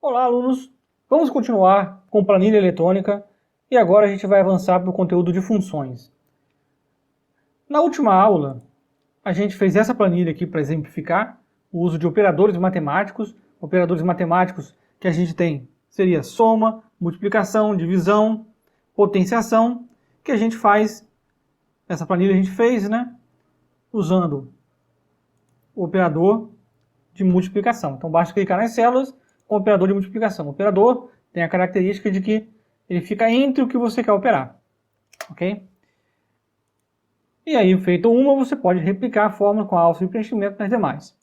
Olá, alunos! Vamos continuar com planilha eletrônica e agora a gente vai avançar para o conteúdo de funções. Na última aula, a gente fez essa planilha aqui para exemplificar o uso de operadores matemáticos. Operadores matemáticos que a gente tem seria soma, multiplicação, divisão, potenciação, que a gente faz, essa planilha a gente fez, né, usando o operador de multiplicação. Então basta clicar nas células com o operador de multiplicação. O operador tem a característica de que ele fica entre o que você quer operar, ok? E aí, feito uma, você pode replicar a fórmula com alça de preenchimento nas demais,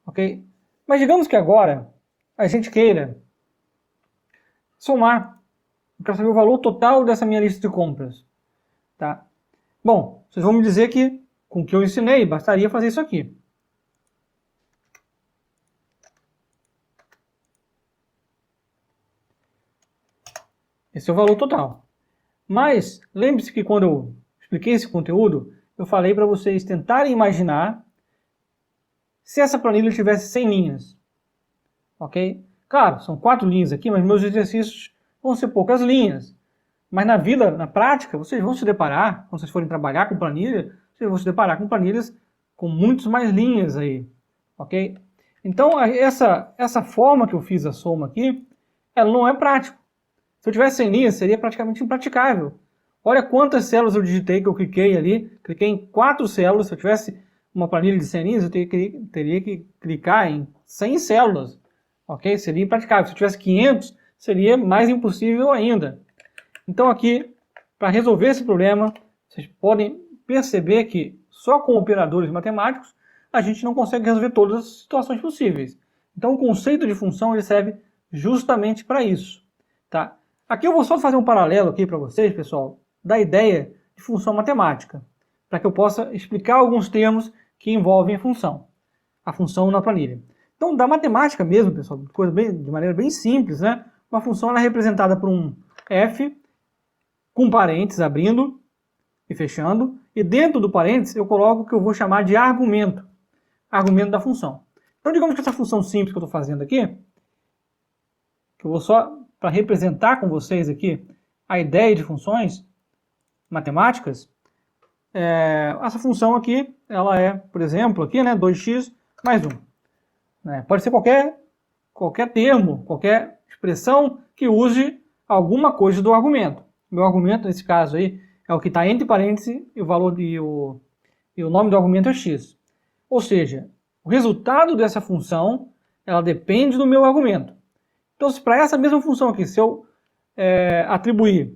ok? Mas digamos que agora a gente queira somar. Eu quero saber o valor total dessa minha lista de compras, tá? Bom, vocês vão me dizer que com o que eu ensinei, bastaria fazer isso aqui. Esse é o valor total. Mas lembre-se que quando eu expliquei esse conteúdo, eu falei para vocês tentarem imaginar se essa planilha tivesse 100 linhas. Ok? Claro, são 4 linhas aqui, mas meus exercícios vão ser poucas linhas. Mas na vida, na prática, vocês vão se deparar, quando vocês forem trabalhar com planilha, vocês vão se deparar com planilhas com muitas mais linhas aí. Ok? Então, essa forma que eu fiz a soma aqui, ela não é prática. Se eu tivesse 100 linhas, seria praticamente impraticável. Olha quantas células eu digitei, que eu cliquei ali. Cliquei em 4 células. Se eu tivesse uma planilha de 100 linhas, eu teria que clicar em 100 células. Ok? Seria impraticável. Se eu tivesse 500, seria mais impossível ainda. Então aqui, para resolver esse problema, vocês podem perceber que só com operadores matemáticos, a gente não consegue resolver todas as situações possíveis. Então o conceito de função ele serve justamente para isso. Tá? Aqui eu vou só fazer um paralelo aqui para vocês, pessoal, da ideia de função matemática, para que eu possa explicar alguns termos que envolvem a função na planilha. Então, da matemática mesmo, pessoal, de maneira bem simples, né? Uma função ela é representada por um f com parênteses abrindo e fechando, e dentro do parênteses eu coloco o que eu vou chamar de argumento da função. Então, digamos que essa função simples que eu estou fazendo aqui, que eu vou só para representar com vocês aqui a ideia de funções matemáticas, essa função aqui, ela é, por exemplo, aqui, né, 2x mais 1. Né? Pode ser qualquer termo, qualquer expressão que use alguma coisa do argumento. Meu argumento, nesse caso aí, é o que está entre parênteses e o valor e o nome do argumento é x. Ou seja, o resultado dessa função, ela depende do meu argumento. Então, para essa mesma função aqui, se eu atribuir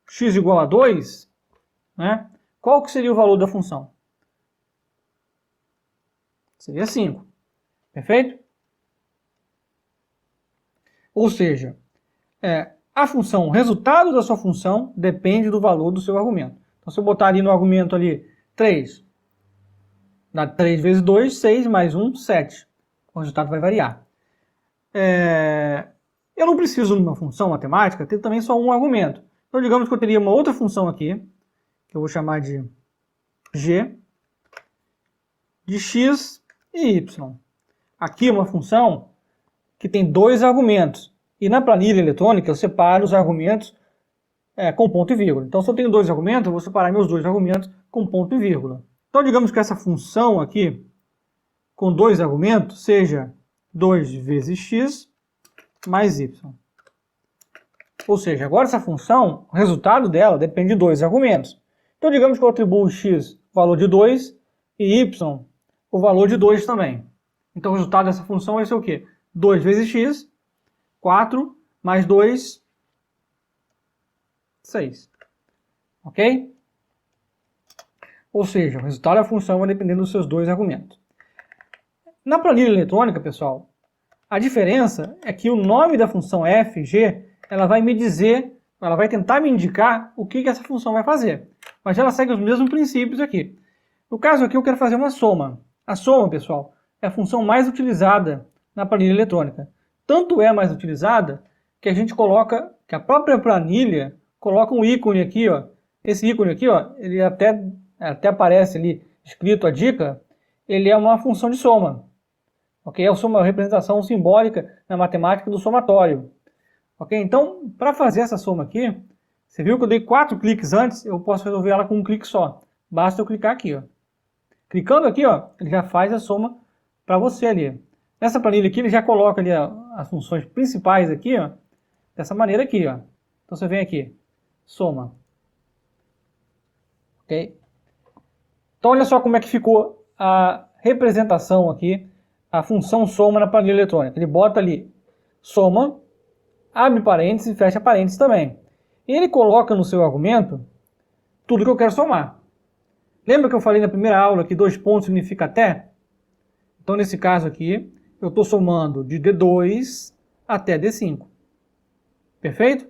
x igual a 2, né, qual que seria o valor da função? Seria 5. Perfeito? Ou seja, a função, o resultado da sua função depende do valor do seu argumento. Então, se eu botar ali no argumento ali 3, dá 3 vezes 2, 6, mais 1, 7. O resultado vai variar. Eu não preciso, numa função matemática, ter também só um argumento. Então, digamos que eu teria uma outra função aqui, que eu vou chamar de g, de x e y. Aqui é uma função que tem 2 argumentos. E na planilha eletrônica eu separo os argumentos com ponto e vírgula. Então, se eu tenho 2 argumentos, eu vou separar meus 2 argumentos com ponto e vírgula. Então, digamos que essa função aqui, com 2 argumentos, seja 2 vezes x mais y. Ou seja, agora essa função, o resultado dela depende de 2 argumentos. Então, digamos que eu atribuo x o valor de 2 e y o valor de 2 também. Então, o resultado dessa função vai ser o quê? 2 vezes x, 4, mais 2, 6. Ok? Ou seja, o resultado da função vai depender dos seus 2 argumentos. Na planilha eletrônica, pessoal, a diferença é que o nome da função f, g, ela vai me dizer, ela vai tentar me indicar o que essa função vai fazer. Mas ela segue os mesmos princípios aqui. No caso aqui eu quero fazer uma soma. A soma, pessoal, é a função mais utilizada na planilha eletrônica. Tanto é mais utilizada que a gente coloca, que a própria planilha coloca um ícone aqui, ó. Esse ícone aqui, ó, ele até aparece ali escrito a dica, ele é uma função de soma. Ok? É uma representação simbólica na matemática do somatório. Ok? Então, para fazer essa soma aqui, você viu que eu dei 4 cliques antes, eu posso resolver ela com um clique só. Basta eu clicar aqui, ó. Clicando aqui, ó, ele já faz a soma para você ali. Nessa planilha aqui, ele já coloca ali ó, as funções principais aqui, ó, dessa maneira aqui, ó. Então você vem aqui, soma. Ok? Então olha só como é que ficou a representação aqui, a função soma na planilha eletrônica. Ele bota ali soma, abre parênteses e fecha parênteses também. E ele coloca no seu argumento tudo que eu quero somar. Lembra que eu falei na primeira aula que 2 pontos significa até? Então nesse caso aqui, eu estou somando de D2 até D5. Perfeito?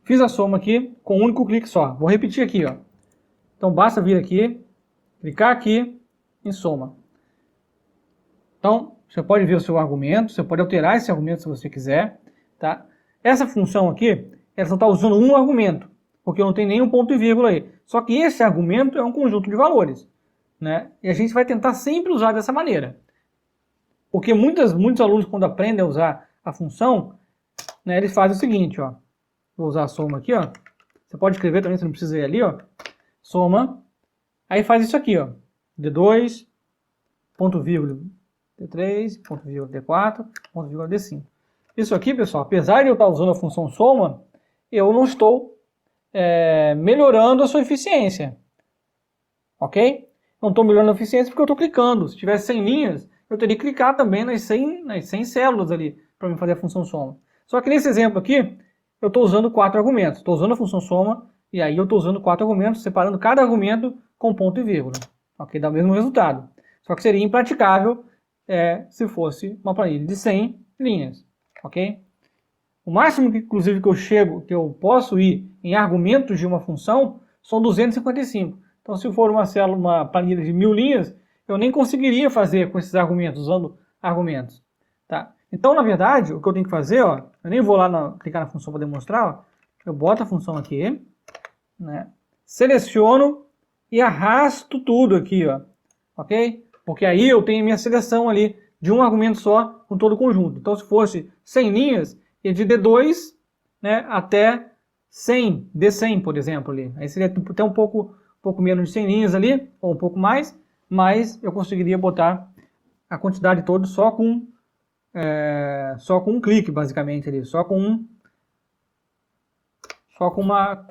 Fiz a soma aqui com um único clique só. Vou repetir aqui, ó. Então basta vir aqui, clicar aqui em soma. Então, você pode ver o seu argumento, você pode alterar esse argumento se você quiser, tá? Essa função aqui, ela só está usando um argumento, porque não tem nenhum ponto e vírgula aí. Só que esse argumento é um conjunto de valores, né? E a gente vai tentar sempre usar dessa maneira. Porque muitos alunos, quando aprendem a usar a função, né, eles fazem o seguinte, ó. Vou usar a soma aqui, ó. Você pode escrever também, você não precisa ir ali, ó. Soma. Aí faz isso aqui, ó. D2, ponto vírgula D3, ponto vírgula D4, ponto vírgula D5. Isso aqui, pessoal, apesar de eu estar usando a função soma, eu não estou melhorando a sua eficiência. Ok? Não estou melhorando a eficiência porque eu estou clicando. Se tivesse 100 linhas, eu teria que clicar também nas 100 células ali para me fazer a função soma. Só que nesse exemplo aqui, eu estou usando 4 argumentos. Estou usando a função soma e aí eu estou usando 4 argumentos, separando cada argumento com ponto e vírgula. Ok? Dá o mesmo resultado. Só que seria impraticável se fosse uma planilha de 100 linhas. Ok? O máximo que, inclusive, que eu posso ir em argumentos de uma função são 255. Então, se for uma planilha de 1000 linhas, eu nem conseguiria fazer com esses argumentos, usando argumentos. Tá? Então, na verdade, o que eu tenho que fazer, ó, eu nem vou lá clicar na função para demonstrar, ó, eu boto a função aqui, né, seleciono e arrasto tudo aqui, ó, ok? Porque aí eu tenho minha seleção ali de um argumento só com todo o conjunto. Então, se fosse 100 linhas, é de D2, né, até 100, D100, por exemplo. Ali. Aí seria até um pouco menos de 100 linhas ali, ou um pouco mais, mas eu conseguiria botar a quantidade toda só com um clique, basicamente, ali, só com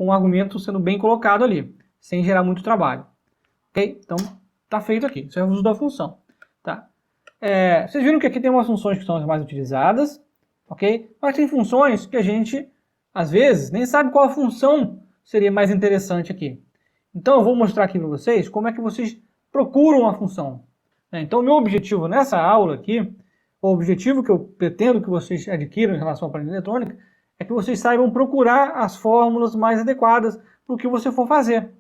um argumento sendo bem colocado ali, sem gerar muito trabalho. Ok? Então, está feito aqui. Isso é o uso da função. Tá? Vocês viram que aqui tem umas funções que são as mais utilizadas, ok? Mas tem funções que a gente, às vezes, nem sabe qual a função seria mais interessante aqui. Então, eu vou mostrar aqui para vocês como é que vocês procuram uma função. Então, o meu objetivo nessa aula aqui, o objetivo que eu pretendo que vocês adquiram em relação à planilha eletrônica, é que vocês saibam procurar as fórmulas mais adequadas para o que você for fazer.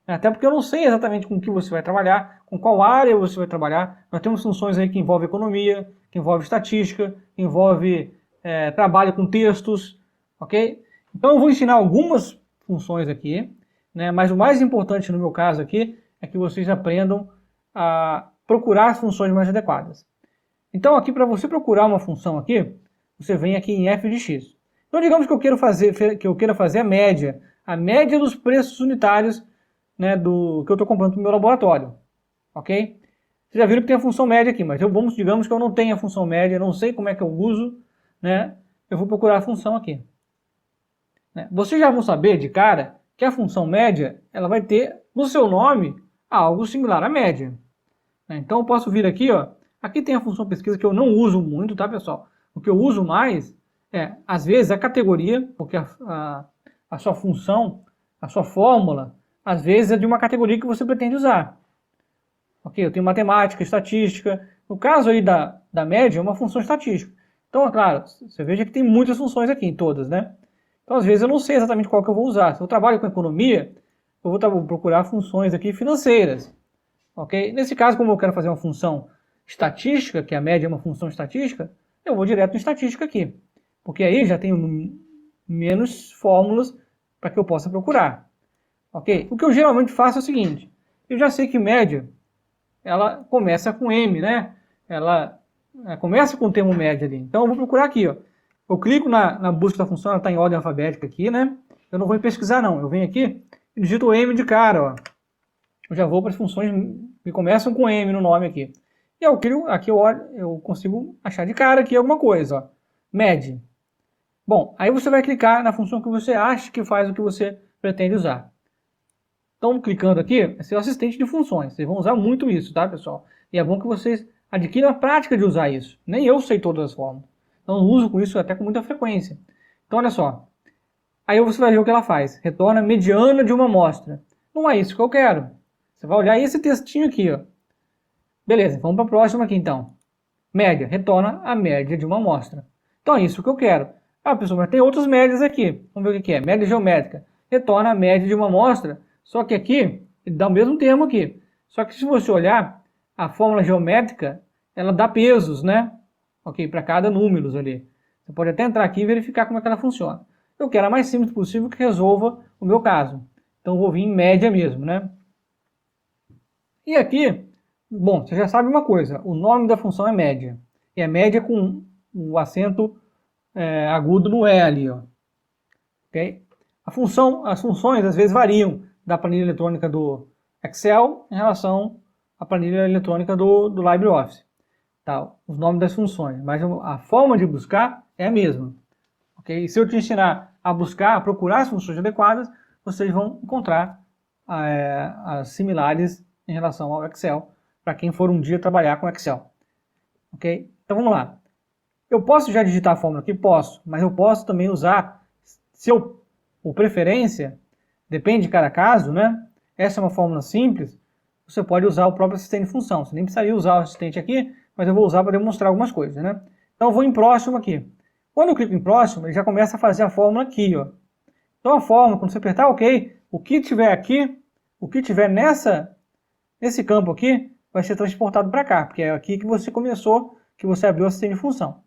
Até porque eu não sei exatamente com o que você vai trabalhar, com qual área você vai trabalhar. Nós temos funções aí que envolvem economia, que envolvem estatística, que envolve trabalho com textos, ok? Então eu vou ensinar algumas funções aqui, né? Mas o mais importante no meu caso aqui é que vocês aprendam a procurar as funções mais adequadas. Então aqui para você procurar uma função aqui, você vem aqui em f de x. Então digamos que eu queira fazer a média dos preços unitários, né, do que eu estou comprando para o meu laboratório, ok? Vocês já viram que tem a função média aqui, mas digamos que eu não tenho a função média, não sei como é que eu uso, né? Eu vou procurar a função aqui. Né? Vocês já vão saber de cara que a função média, ela vai ter no seu nome algo similar à média. Né? Então eu posso vir aqui, ó, aqui tem a função pesquisa que eu não uso muito, tá, pessoal? O que eu uso mais às vezes, a categoria, porque a sua função, a sua fórmula, às vezes é de uma categoria que você pretende usar. Ok, eu tenho matemática, estatística. No caso aí da média, é uma função estatística. Então, é claro, você veja que tem muitas funções aqui, todas, né? Então, às vezes, eu não sei exatamente qual que eu vou usar. Se eu trabalho com economia, eu vou procurar funções aqui financeiras. Ok? Nesse caso, como eu quero fazer uma função estatística, que a média é uma função estatística, eu vou direto em estatística aqui. Porque aí já tenho menos fórmulas para que eu possa procurar. Ok? O que eu geralmente faço é o seguinte. Eu já sei que média ela começa com M, né? Ela começa com o termo média ali. Então eu vou procurar aqui, ó. Eu clico na busca da função, ela está em ordem alfabética aqui, né? Eu não vou pesquisar não, eu venho aqui e digito M de cara, ó. Eu já vou para as funções que começam com M no nome aqui. E aqui eu consigo achar de cara aqui alguma coisa, ó. Med. Bom, aí você vai clicar na função que você acha que faz o que você pretende usar. Então, clicando aqui, esse é o assistente de funções. Vocês vão usar muito isso, tá, pessoal? E é bom que vocês adquiram a prática de usar isso. Nem eu sei todas as formas. Então, eu uso com isso até com muita frequência. Então, olha só. Aí você vai ver o que ela faz. Retorna a mediana de uma amostra. Não é isso que eu quero. Você vai olhar esse textinho aqui, ó. Beleza, vamos para a próxima aqui, então. Média. Retorna a média de uma amostra. Então, é isso que eu quero. Ah, pessoal, mas tem outras médias aqui. Vamos ver o que é. Média geométrica. Retorna a média de uma amostra. Só que aqui, ele dá o mesmo termo aqui. Só que se você olhar, a fórmula geométrica, ela dá pesos, né? Ok, para cada número ali. Você pode até entrar aqui e verificar como é que ela funciona. Eu quero a mais simples possível que resolva o meu caso. Então eu vou vir em média mesmo, né? E aqui, bom, você já sabe uma coisa. O nome da função é média. E é média com o acento agudo no E ali, ó. Ok? As funções às vezes variam da planilha eletrônica do Excel em relação à planilha eletrônica do LibreOffice. Tá? Os nomes das funções, mas a forma de buscar é a mesma. Okay? E se eu te ensinar a buscar, a procurar as funções adequadas, vocês vão encontrar as similares em relação ao Excel, para quem for um dia trabalhar com Excel. Okay? Então vamos lá. Eu posso já digitar a fórmula aqui? Posso, mas eu posso também usar, por preferência, depende de cada caso, né? Essa é uma fórmula simples, você pode usar o próprio assistente de função. Você nem precisaria usar o assistente aqui, mas eu vou usar para demonstrar algumas coisas, né? Então eu vou em próximo aqui. Quando eu clico em próximo, ele já começa a fazer a fórmula aqui, ó. Então a fórmula, quando você apertar OK, o que tiver aqui, o que tiver nesse campo aqui, vai ser transportado para cá, porque é aqui que você começou, que você abriu o assistente de função.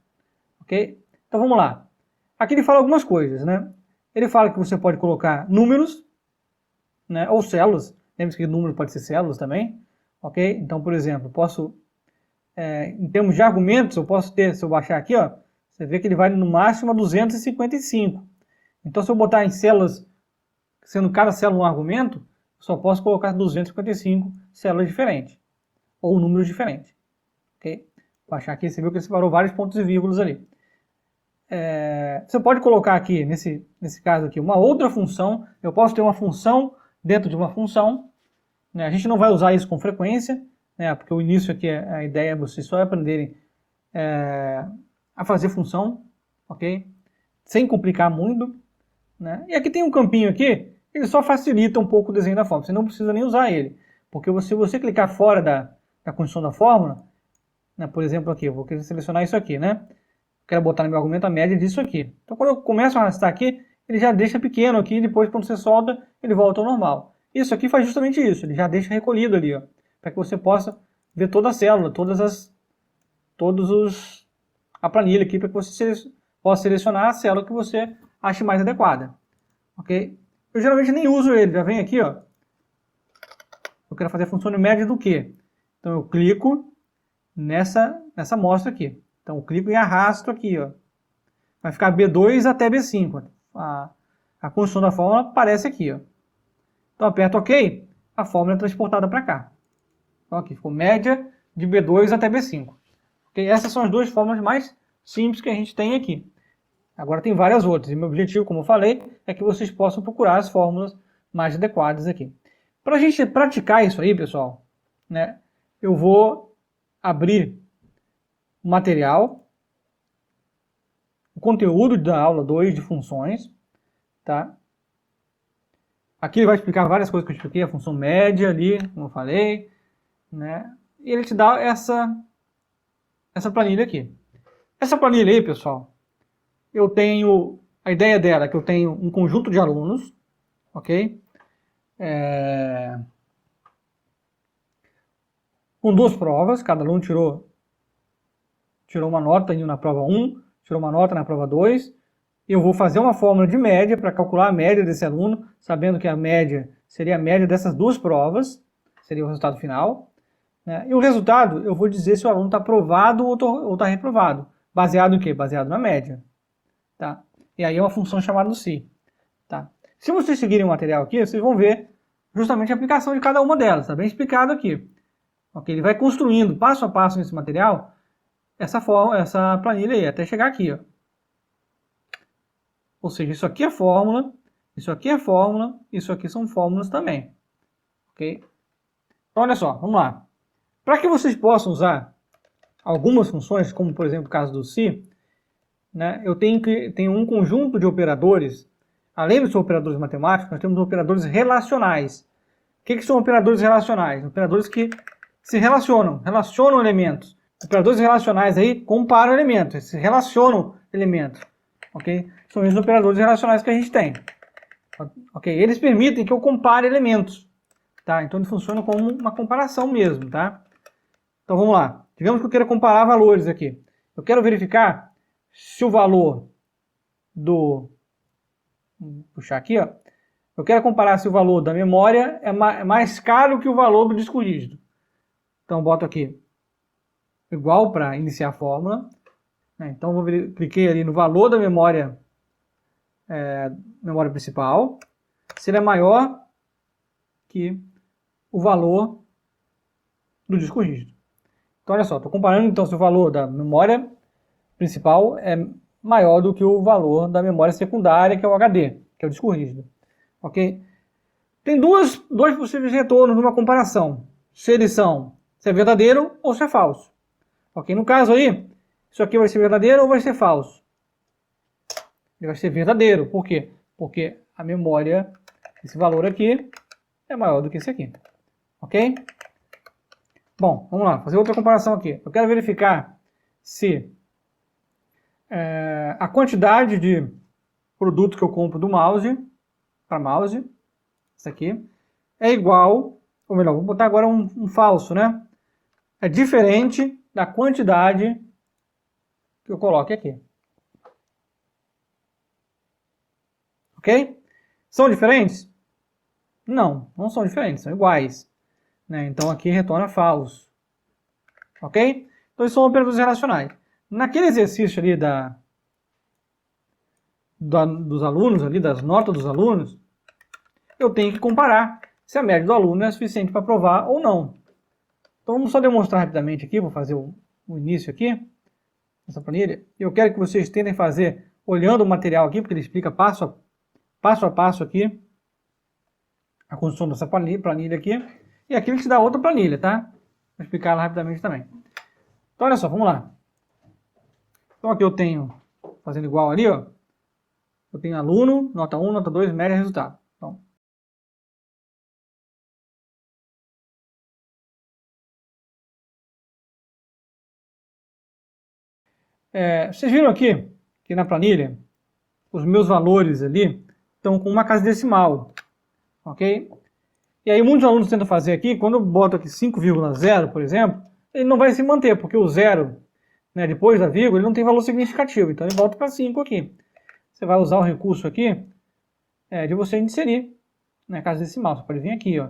Ok? Então vamos lá. Aqui ele fala algumas coisas, né? Ele fala que você pode colocar números, né, ou células. Lembre-se que número pode ser células também. Ok? Então, por exemplo, posso, em termos de argumentos, eu posso ter, se eu baixar aqui, ó, você vê que ele vai no máximo a 255. Então, se eu botar em células, sendo cada célula um argumento, eu só posso colocar 255 células diferentes, ou números diferentes. Ok? Vou baixar aqui, você viu que ele separou vários pontos e vírgulas ali. Você pode colocar aqui, nesse caso aqui, uma outra função. Eu posso ter uma função dentro de uma função. Né? A gente não vai usar isso com frequência, né? Porque o início aqui, a ideia é vocês só aprenderem a fazer função, ok? Sem complicar muito. Né? E aqui tem um campinho aqui, ele só facilita um pouco o desenho da fórmula. Você não precisa nem usar ele. Porque se você clicar fora da condição da fórmula, né? Por exemplo aqui, eu vou querer selecionar isso aqui, né? Quero botar no meu argumento a média disso aqui. Então, quando eu começo a arrastar aqui, ele já deixa pequeno aqui, e depois, quando você solta, ele volta ao normal. Isso aqui faz justamente isso, ele já deixa recolhido ali, ó, para que você possa ver toda a célula, a planilha aqui, para que você possa selecionar a célula que você ache mais adequada. Ok? Eu geralmente nem uso ele, já vem aqui, ó. Eu quero fazer a função de média do quê? Então, eu clico nessa amostra aqui. Então, eu clico e arrasto aqui, ó. Vai ficar B2 até B5. A construção da fórmula aparece aqui, ó. Então, aperto OK, a fórmula é transportada para cá. Então, aqui ficou média de B2 até B5. Okay? Essas são as duas fórmulas mais simples que a gente tem aqui. Agora tem várias outras. E meu objetivo, como eu falei, é que vocês possam procurar as fórmulas mais adequadas aqui. Para a gente praticar isso aí, pessoal, né, eu vou abrir o material, o conteúdo da aula 2 de funções, tá? Aqui ele vai explicar várias coisas que eu expliquei, a função média ali, como eu falei, né? E ele te dá essa planilha aqui. Essa planilha aí, pessoal, eu tenho, a ideia dela é que eu tenho um conjunto de alunos, ok? Com duas provas, cada aluno tirou uma nota na prova 1, tirou uma nota na prova 2. Eu vou fazer uma fórmula de média para calcular a média desse aluno, sabendo que a média seria a média dessas duas provas, seria o resultado final. né? E o resultado, eu vou dizer se o aluno está aprovado ou está reprovado. Baseado em quê? Baseado na média. Tá? E aí é uma função chamada do SI. Tá? Se vocês seguirem o material aqui, vocês vão ver justamente a aplicação de cada uma delas. Está bem explicado aqui. Okay? Ele vai construindo passo a passo nesse material essa planilha aí, até chegar aqui. Ó. Ou seja, isso aqui é fórmula, isso aqui é fórmula, isso aqui são fórmulas também. Ok? Então, olha só, vamos lá. Para que vocês possam usar algumas funções, como por exemplo o caso do SI, né, eu tenho um conjunto de operadores. Além dos operadores matemáticos, nós temos operadores relacionais. O que são operadores relacionais? Operadores que se relacionam elementos. Operadores relacionais aí comparam elementos, se relacionam elementos. Ok? São esses operadores relacionais que a gente tem. Ok? Eles permitem que eu compare elementos. Tá? Então eles funcionam como uma comparação mesmo. Tá? Então vamos lá. Digamos que eu queira comparar valores aqui. Eu quero verificar se o valor do... Vou puxar aqui, ó. Eu quero comparar se o valor da memória é mais caro que o valor do disco rígido. Então eu boto aqui igual para iniciar a fórmula. Então cliquei ali no valor da memória principal. Se ele é maior que o valor do disco rígido. Então olha só, estou comparando então se o valor da memória principal é maior do que o valor da memória secundária, que é o HD, que é o disco rígido. Ok? Tem dois possíveis retornos numa comparação. Se é verdadeiro ou se é falso. Ok? No caso aí, isso aqui vai ser verdadeiro ou vai ser falso? Ele vai ser verdadeiro. Por quê? Porque a memória, esse valor aqui, é maior do que esse aqui. Ok? Bom, vamos lá, fazer outra comparação aqui. Eu quero verificar se a quantidade de produto que eu compro do mouse, para mouse, isso aqui, é igual, ou melhor, vou botar agora um falso, né? É diferente da quantidade que eu coloque aqui. Ok? São diferentes? Não, não são diferentes, são iguais. Né? Então aqui retorna falso. Ok? Então isso são operadores relacionais. Naquele exercício ali dos alunos, ali, das notas dos alunos, eu tenho que comparar se a média do aluno é suficiente para provar ou não. Então vamos só demonstrar rapidamente aqui, vou fazer o início aqui, essa planilha. Eu quero que vocês tentem fazer olhando o material aqui, porque ele explica passo a passo aqui a construção dessa planilha aqui. E aqui ele te dá outra planilha, tá? Vou explicar ela rapidamente também. Então olha só, vamos lá. Então aqui eu tenho, fazendo igual ali, ó. Eu tenho aluno, nota 1, nota 2, média, resultado. Então, vocês viram aqui, que na planilha, os meus valores ali estão com uma casa decimal, ok? E aí muitos alunos tentam fazer aqui, quando eu boto aqui 5,0, por exemplo, ele não vai se manter, porque o zero, né, depois da vírgula, ele não tem valor significativo, então ele volta para 5 aqui. Você vai usar o recurso aqui de você inserir na casa decimal, você pode vir aqui, ó,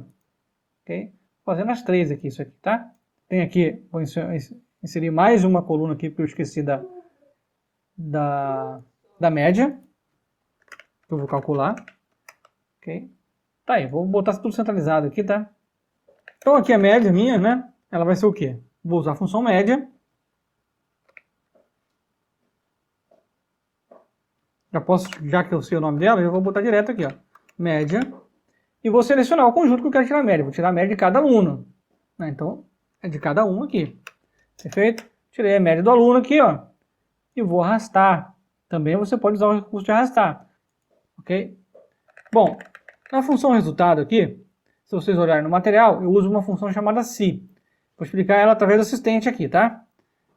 ok? Fazendo as 3 aqui, isso aqui, tá? Tem aqui, vou inserir mais uma coluna aqui, porque eu esqueci da média, que eu vou calcular, ok? Tá aí, vou botar tudo centralizado aqui, tá? Então aqui a média minha, né? Ela vai ser o quê? Vou usar a função média. Já que eu sei o nome dela, eu vou botar direto aqui, ó. Média. E vou selecionar o conjunto que eu quero tirar a média. Vou tirar a média de cada aluno. Né? Então, é de cada um aqui. Perfeito? Tirei a média do aluno aqui, ó. E vou arrastar. Também você pode usar o recurso de arrastar. Ok? Bom, na função resultado aqui, se vocês olharem no material, eu uso uma função chamada SI. Vou explicar ela através do assistente aqui, tá?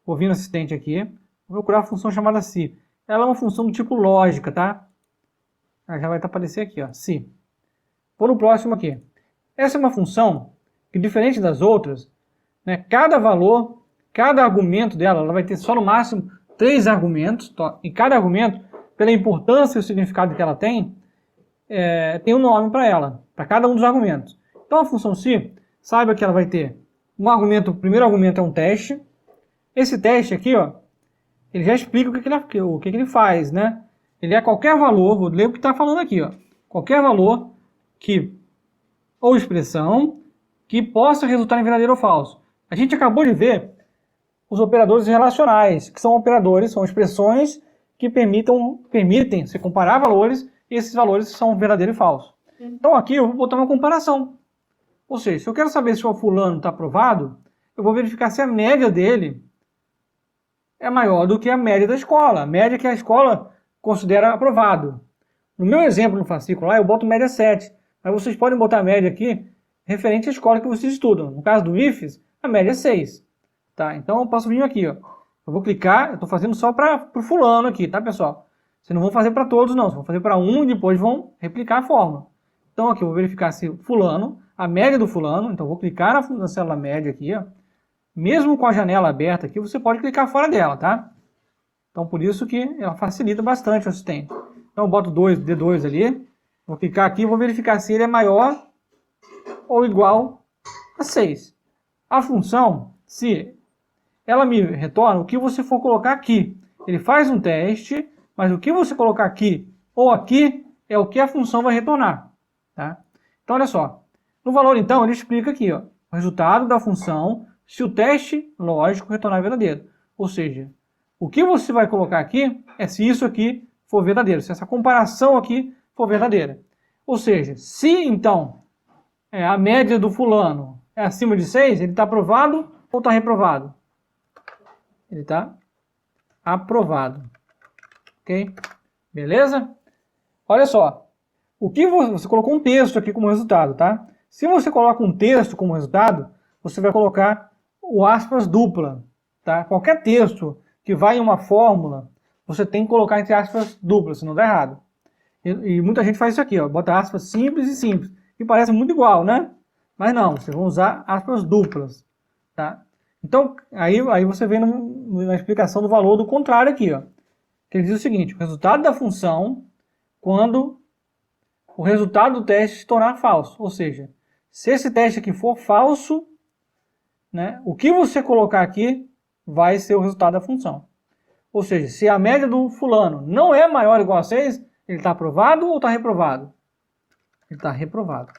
Vou vir no assistente aqui, vou procurar a função chamada SI. Ela é uma função do tipo lógica, tá? Ela já vai aparecer aqui, ó, SI. Vou no próximo aqui. Essa é uma função que, diferente das outras, né, cada valor, cada argumento dela, ela vai ter só no máximo 3 argumentos. E cada argumento, pela importância e o significado que ela tem um nome para ela, para cada um dos argumentos. Então a função SI, saiba que ela vai ter O primeiro argumento é um teste. Esse teste aqui, ó, ele já explica o que ele faz, né? Ele é qualquer valor, vou ler o que está falando aqui, ó. Qualquer valor ou expressão que possa resultar em verdadeiro ou falso. A gente acabou de ver os operadores relacionais, que são operadores, são expressões que permitem se comparar valores, e esses valores são verdadeiro e falso. Então aqui eu vou botar uma comparação. Ou seja, se eu quero saber se o fulano está aprovado, eu vou verificar se a média dele é maior do que a média da escola, a média que a escola considera aprovado. No meu exemplo no fascículo lá, eu boto média 7, mas vocês podem botar a média aqui referente à escola que vocês estudam. No caso do IFES, a média é 6. Tá? Então eu posso vir aqui, ó. Eu vou clicar, eu estou fazendo só para o fulano aqui, tá, pessoal? Vocês não vão fazer para todos, não. Vocês vão fazer para um e depois vão replicar a fórmula. Então aqui eu vou verificar se fulano, a média do fulano, então eu vou clicar na célula média aqui, ó. Mesmo com a janela aberta aqui, você pode clicar fora dela, tá? Então por isso que ela facilita bastante o assistente. Então eu boto D2 ali, vou clicar aqui e vou verificar se ele é maior ou igual a 6. A função, se ela me retorna o que você for colocar aqui. Ele faz um teste, mas o que você colocar aqui ou aqui é o que a função vai retornar. Tá? Então, olha só. No valor, então, ele explica aqui, ó, o resultado da função se o teste lógico retornar verdadeiro. Ou seja, o que você vai colocar aqui é se isso aqui for verdadeiro, se essa comparação aqui for verdadeira. Ou seja, se, então, a média do fulano é acima de 6, ele está aprovado ou está reprovado? Ele está aprovado. Ok? Beleza? Olha só. O que você colocou um texto aqui como resultado, tá? Se você coloca um texto como resultado, você vai colocar o aspas dupla, tá? Qualquer texto que vai em uma fórmula, você tem que colocar entre aspas duplas, senão dá errado. E muita gente faz isso aqui, ó, bota aspas simples e simples, que parece muito igual, né? Mas não, vocês vão usar aspas duplas, tá? Então, aí você vê na explicação do valor do contrário aqui, ó. Que ele diz o seguinte: o resultado da função quando o resultado do teste se tornar falso. Ou seja, se esse teste aqui for falso, né, o que você colocar aqui vai ser o resultado da função. Ou seja, se a média do fulano não é maior ou igual a 6, ele está aprovado ou está reprovado? Ele está reprovado.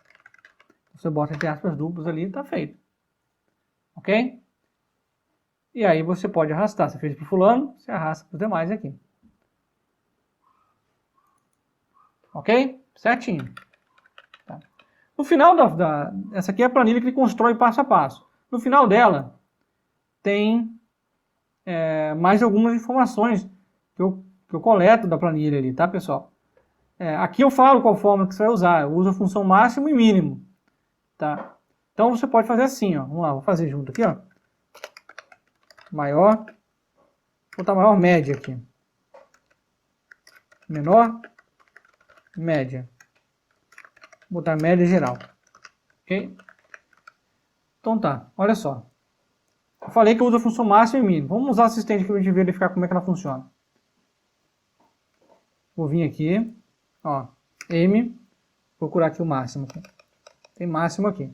Você bota entre aspas duplas ali e está feito. Ok? E aí você pode arrastar. Você fez para o fulano, você arrasta para os demais aqui. Ok? Certinho. Tá. No final essa aqui é a planilha que ele constrói passo a passo. No final dela, tem mais algumas informações que eu coleto da planilha ali, tá, pessoal? Aqui eu falo qual fórmula que você vai usar. Eu uso a função máximo e mínimo. Tá? Então você pode fazer assim, ó. Vamos lá, vou fazer junto aqui, ó. Maior, vou botar maior média aqui. Menor, média. Vou botar média geral. Ok? Então tá, olha só. Eu falei que eu uso a função máxima e mínimo. Vamos usar o assistente aqui para a gente verificar como é que ela funciona. Vou vir aqui, ó, M, procurar aqui o máximo. Tem máximo aqui.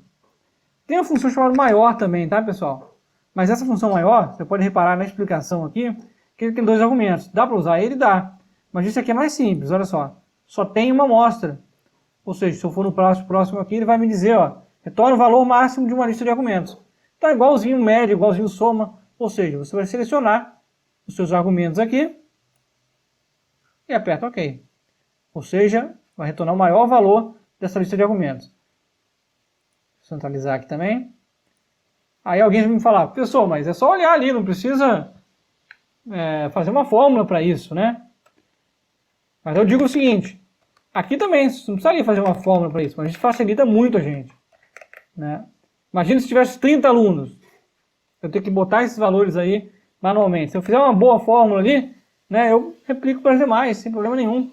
Tem uma função chamada maior também, tá, pessoal? Mas essa função maior, você pode reparar na explicação aqui, que ele tem dois argumentos. Dá para usar ele? Dá. Mas isso aqui é mais simples, olha só. Só tem uma amostra. Ou seja, se eu for no próximo aqui, ele vai me dizer, ó, retorna o valor máximo de uma lista de argumentos. Então é igualzinho média, igualzinho soma. Ou seja, você vai selecionar os seus argumentos aqui e aperta OK. Ou seja, vai retornar o maior valor dessa lista de argumentos. Vou centralizar aqui também. Aí alguém vai me falar, pessoal, mas é só olhar ali, não precisa fazer uma fórmula para isso, né? Mas eu digo o seguinte, aqui também, não precisaria fazer uma fórmula para isso, mas a gente facilita muito a gente. Né? Imagina se tivesse 30 alunos, eu tenho que botar esses valores aí manualmente. Se eu fizer uma boa fórmula ali, né, eu replico para os demais, sem problema nenhum.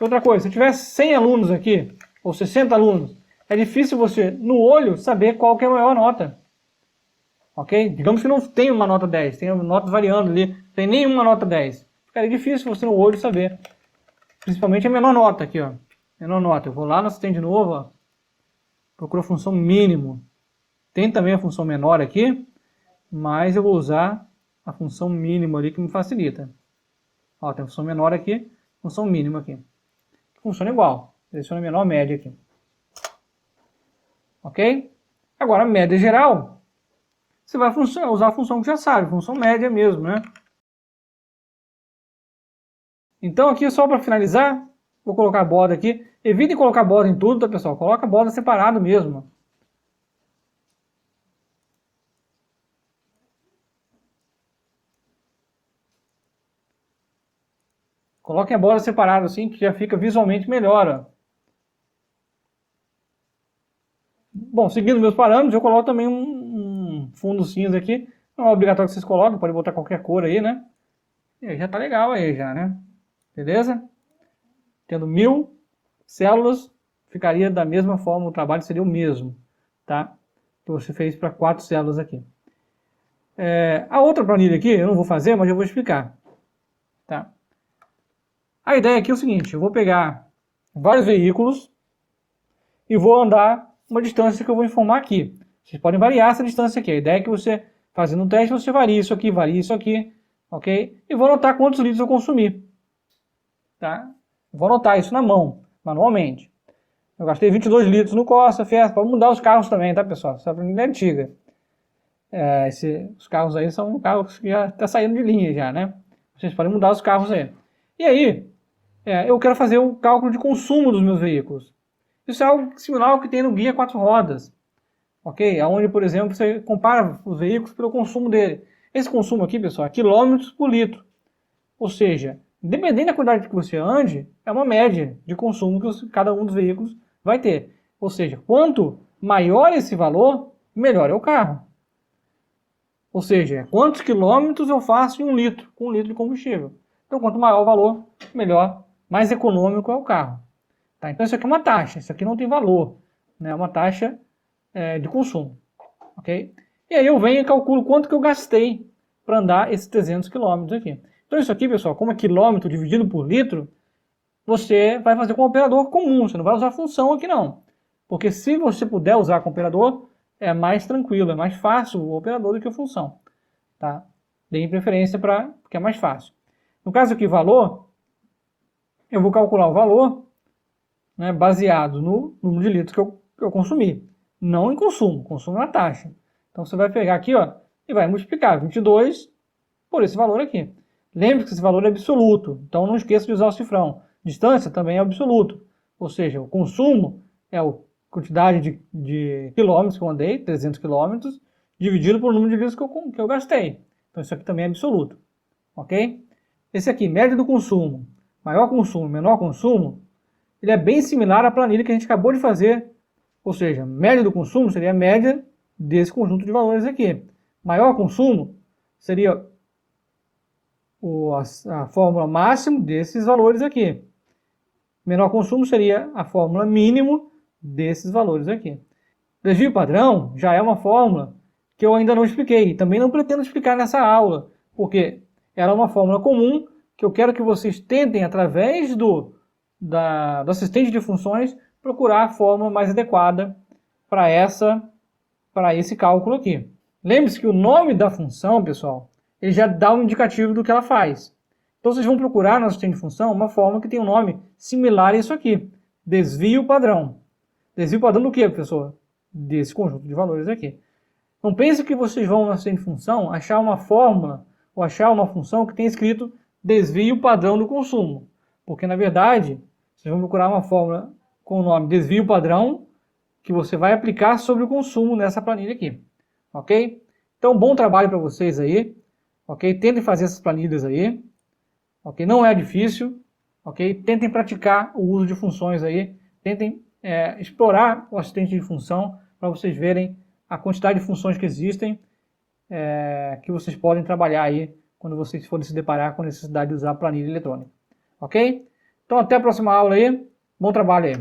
Outra coisa, se eu tivesse 100 alunos aqui, ou 60 alunos, é difícil você, no olho, saber qual que é a maior nota. Ok? Digamos que não tem uma nota 10, tem notas variando ali, não tem nenhuma nota 10. Ficaria difícil você no olho saber. Principalmente a menor nota aqui, ó. Menor nota. Eu vou lá no assistente de novo, ó. Procuro a função mínimo. Tem também a função menor aqui, mas eu vou usar a função mínima ali que me facilita. Ó, tem a função menor aqui, função mínima aqui. Funciona igual. Seleciona a menor média aqui. Ok? Agora, a média geral, você vai usar a função que já sabe, função média mesmo, né? Então, aqui só para finalizar, vou colocar a borda aqui. Evitem colocar borda em tudo, tá, pessoal? Coloca a borda separado mesmo. Coloquem a borda separada assim, que já fica visualmente melhor. Ó. Bom, seguindo meus parâmetros, eu coloco também um fundo cinza aqui. Não é obrigatório que vocês coloquem, pode botar qualquer cor aí, né? E aí já tá legal aí já, né? Beleza? Tendo 1000 células, ficaria da mesma forma, o trabalho seria o mesmo, tá? Que você fez para 4 células aqui. A outra planilha aqui, eu não vou fazer, mas eu vou explicar, tá? A ideia aqui é o seguinte, eu vou pegar vários veículos e vou andar uma distância que eu vou informar aqui. Vocês podem variar essa distância aqui. A ideia é que você, fazendo um teste, você varia isso aqui, ok? E vou anotar quantos litros eu consumi, tá? Vou anotar isso na mão, manualmente. Eu gastei 22 litros no Corsa, Fiesta, pode mudar os carros também, tá, pessoal? Essa planilha é antiga. Os carros aí são carros que já estão saindo de linha já, né? Vocês podem mudar os carros aí. E aí, eu quero fazer o cálculo de consumo dos meus veículos. Isso é algo similar ao que tem no guia 4 rodas, ok? Onde, por exemplo, você compara os veículos pelo consumo dele. Esse consumo aqui, pessoal, é quilômetros por litro. Ou seja, independente da quantidade que você ande, é uma média de consumo que cada um dos veículos vai ter. Ou seja, quanto maior esse valor, melhor é o carro. Ou seja, quantos quilômetros eu faço em 1 litro, com 1 litro de combustível. Então, quanto maior o valor, melhor, mais econômico é o carro. Tá? Então, isso aqui é uma taxa, isso aqui não tem valor. Né? É uma taxa de consumo. Okay? E aí eu venho e calculo quanto que eu gastei para andar esses 300 quilômetros aqui. Então, isso aqui, pessoal, como é quilômetro dividido por litro, você vai fazer com o operador comum, você não vai usar função aqui não. Porque se você puder usar com o operador, é mais tranquilo, é mais fácil o operador do que a função. Tá? Deem preferência porque é mais fácil. No caso aqui, valor, eu vou calcular o valor, né, baseado no número de litros que eu consumi. Não em consumo é uma taxa. Então você vai pegar aqui, ó, e vai multiplicar 22 por esse valor aqui. Lembre que esse valor é absoluto, então não esqueça de usar o cifrão. Distância também é absoluto, ou seja, o consumo é a quantidade de quilômetros que eu andei, 300 quilômetros, dividido pelo número de litros que eu gastei. Então isso aqui também é absoluto, ok? Esse aqui, média do consumo, maior consumo, menor consumo, ele é bem similar à planilha que a gente acabou de fazer, ou seja, média do consumo seria a média desse conjunto de valores aqui. Maior consumo seria a fórmula máximo desses valores aqui. Menor consumo seria a fórmula mínimo desses valores aqui. Desvio padrão já é uma fórmula que eu ainda não expliquei, também não pretendo explicar nessa aula, porque ela é uma fórmula comum que eu quero que vocês tentem, através do assistente de funções, procurar a fórmula mais adequada para esse cálculo aqui. Lembre-se que o nome da função, pessoal, ele já dá um indicativo do que ela faz. Então vocês vão procurar no assistente de função uma fórmula que tem um nome similar a isso aqui. Desvio padrão. Desvio padrão do que, professor? Desse conjunto de valores aqui. Não pense que vocês vão no assistente de função achar uma fórmula ou achar uma função que tem escrito desvio padrão do consumo. Porque, na verdade, vocês vão procurar uma fórmula com o nome desvio padrão que você vai aplicar sobre o consumo nessa planilha aqui. Ok? Então, bom trabalho para vocês aí. Ok? Tentem fazer essas planilhas aí. Ok? Não é difícil. Ok? Tentem praticar o uso de funções aí. Tentem explorar o assistente de função para vocês verem a quantidade de funções que existem que vocês podem trabalhar aí quando vocês forem se deparar com a necessidade de usar a planilha eletrônica. Ok? Então, até a próxima aula aí. Bom trabalho aí.